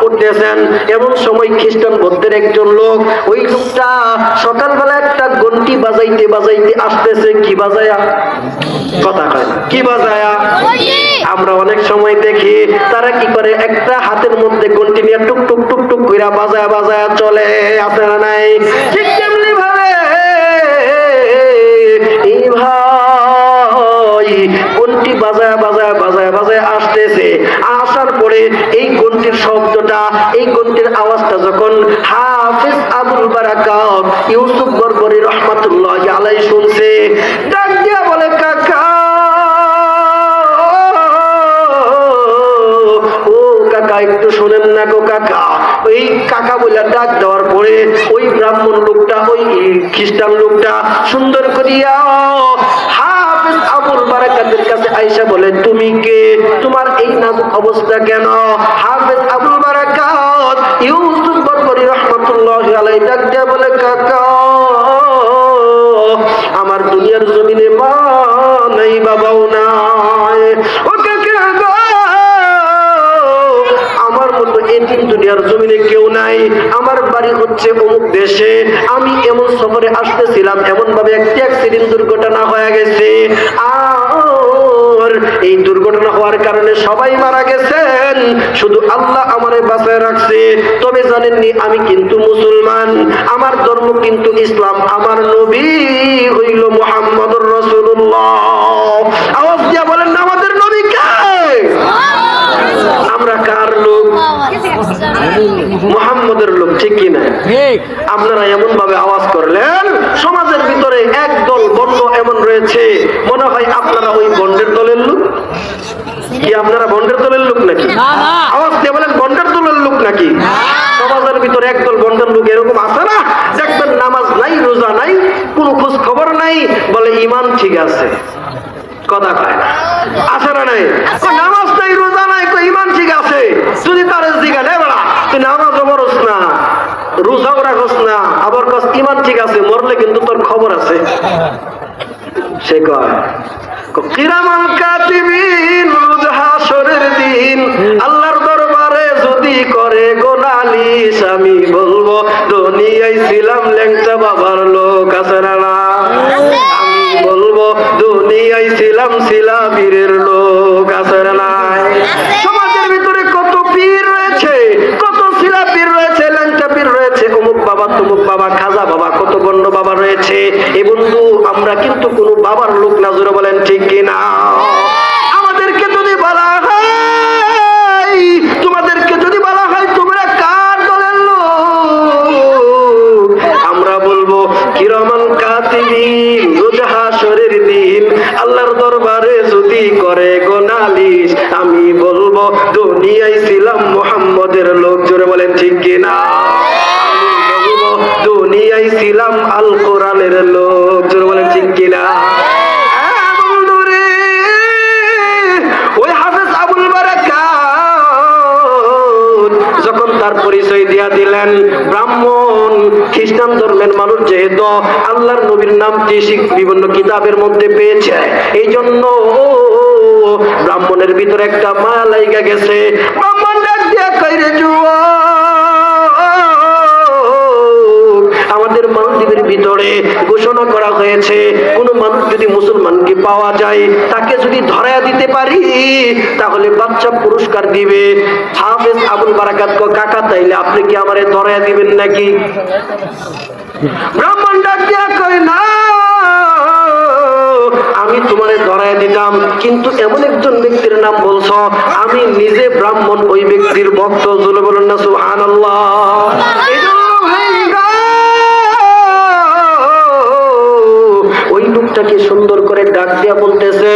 করতেছেন। এমন সময় খ্রিস্টান বৌদ্ধের একজন লোক, ওই লোকটা সকালবেলা একটা ঘন্টি বাজাইতে বাজাইতে আসতেছে। কি বাজায়া? কথা কয় কি বাজায়া? আমরা অনেক সময় দেখি তারা কি করে, একটা হাতের মধ্যে ঘন্টি নিয়ে টুক টুক টুক টুক কইরা বাজায়া বাজায়া চলে, আছে না নাই? ঠিক তেমনি ভাবে এই ভাই ঘন্টি বাজায়া বাজায়া বাজায়া বাজায়া আসতেছে। আসার পরে এই ঘন্টির শব্দটা, এই ঘন্টির আওয়াজটা যখন হাফেজ আবুল বারাকাত ইউসুফ বরবরী রহমাতুল্লাহি আলাইহি শুনছে, ডাক দিয়া বলে, কাকা ও কাকা একটু শোনেন না গো কাকা। ওই কাকা বলে ডাক দেওয়ার পরে ওই ব্রাহ্মণ লোকটা, ওই খ্রিস্টান লোকটা সুন্দর করিয়া হাফেজ আবুল বারাকাতের কাছে আয়েশা বলে, তুমি কে? তোমার এই নাজুক অবস্থা কেন? হাফেজ আবুল বারাকাত ইউসুফ বরবরী রাহমাতুল্লাহি আলাইহি ডাক দিয়া বলে, কাকা আমার দুনিয়ার জমিনে মা নাই, বাবাও নাই। ও কাকা গো, আমার মতো এতিম দুনিয়ার জমিনে কেউ নাই। আমার বাড়ি হচ্ছে অমুক দেশে, আমি এমন সফরে আসতেছিলাম, এমন ভাবে একটা অ্যাক্সিডেন্ট দুর্ঘটনা হয়ে গেছে, আর এই দুর্ঘটনা হওয়ার কারণে সবাই মারা গেছেন, শুধু আল্লাহ আমারে বাঁচায় রাখছে। তবে জানেননি আমি কিন্তু মুসলমান, আমার ধর্ম কিন্তু ইসলাম, আমার নবী হইল মুহাম্মদুর রাসূলুল্লাহ। আওয়াজ দিয়া বলেন না, আমাদের নবী কে? আমরা কার লোক? মুহাম্মদের লোক, ঠিক কি না? আপনারা এমন ভাবে আওয়াজ করলেন, সমাজের ভিতরে একদল বন্ড এমন রয়েছে, মনে হয় আপনারা ওই বন্ডের দলের লোক। কি আপনারা বন্ডের দলের লোক নাকি? আওয়াজ দিয়ে বলেন, বন্ডের দলের লোক নাকি? সমাজের ভিতরে একদল বন্ডের লোক এরকম আছে না, দেখবেন নামাজ নাই, রোজা নাই, কোনো খোঁজ খবর নাই, বলে ইমান ঠিক আছে। কথা কয় আছে না নাই? নামাজ নাই, রোজা নাই, ইমান ঠিক আছে। যদি তার জিজ্ঞাসা নেই, বলা তুই নামাজও পড়স না, রোজাও রাখস না, আবার কস ইমান ঠিক আছে, মরলে কিন্তু তোর খবর আছে। সে কয় কিরামান কাতিবিন রোজ হাসরের দিন আল্লাহর দরবারে যদি করে গো নালিশ, আমি বলবো দুনিয়ায় ছিলাম ল্যাংচা বাবার লোক, আছে না না? আমি বলবো দুনিয়ায় ছিলাম শিলাবীরের লোক, আছে না না? সমাজের ভিতরে কত পীর রয়েছে, কত শিলাপীর রয়েছে, ল্যাংচা পীর রয়েছে, অমুক বাবা তমুক বাবা, খাজা বাবা, কত গণ্ড বাবা রয়েছে। এ বন্ধু, আমরা কিন্তু কোন বাবার লোক না, জোরে বলেন ঠিক কিনা? আমাদেরকে যদি বলা হয়, তোমাদেরকে যদি বলা হয় তোমরা কার দলের লোক, আমরা বলবো কিরামান কাতিবিন রোজ হাসরের দিন আল্লাহর দরবারে যদি করে গো নালিশ, আমি বলবো দুনিয়ায় ছিলাম মুহাম্মদের লোক, জোরে বলেন ঠিক কিনা? আমি বলবো দুনিয়ায় ছিলাম আল কোরআনের লোক, জোরে বলেন ঠিক কিনা? যখন তার পরিচয় দিয়া দিলেন, ব্রাহ্মণ খ্রিস্টান ধর্মের মানুষ যেহেতু আল্লাহর নবীর নামটি বিভিন্ন কিতাবের মধ্যে পেয়েছে, এই জন্য ব্রাহ্মণের ভিতরে একটা মায়া লাইগা গেছে। ব্রাহ্মণ ডাক দিয়া কইরে, আমাদের মালদ্বীপের ভিতরে ঘোষণা করা হয়েছে, কোন মানুষ যদি মুসলমানকে পাওয়া যায়, তাকে যদি ধরায়া দিতে পারি তাহলে বাচ্চা পুরস্কার দিবে। হাফেজ আবুল বারাকাত কো, কাকা তাইলে আপনি কি আমারে ধরায়া দিবেন নাকি? ব্রাহ্মণ ডাক দিয়া কই, না আমি তোমারে ধরায় দিতাম, কিন্তু এমন একজন ব্যক্তির নাম বলছো, আমি নিজে ব্রাহ্মণ, ওই ব্যক্তির ভক্ত, জোরে বলেন না সুবহানাল্লাহ। ওই লোকটাকে সুন্দর করে ডাক দিয়া বলতেছে,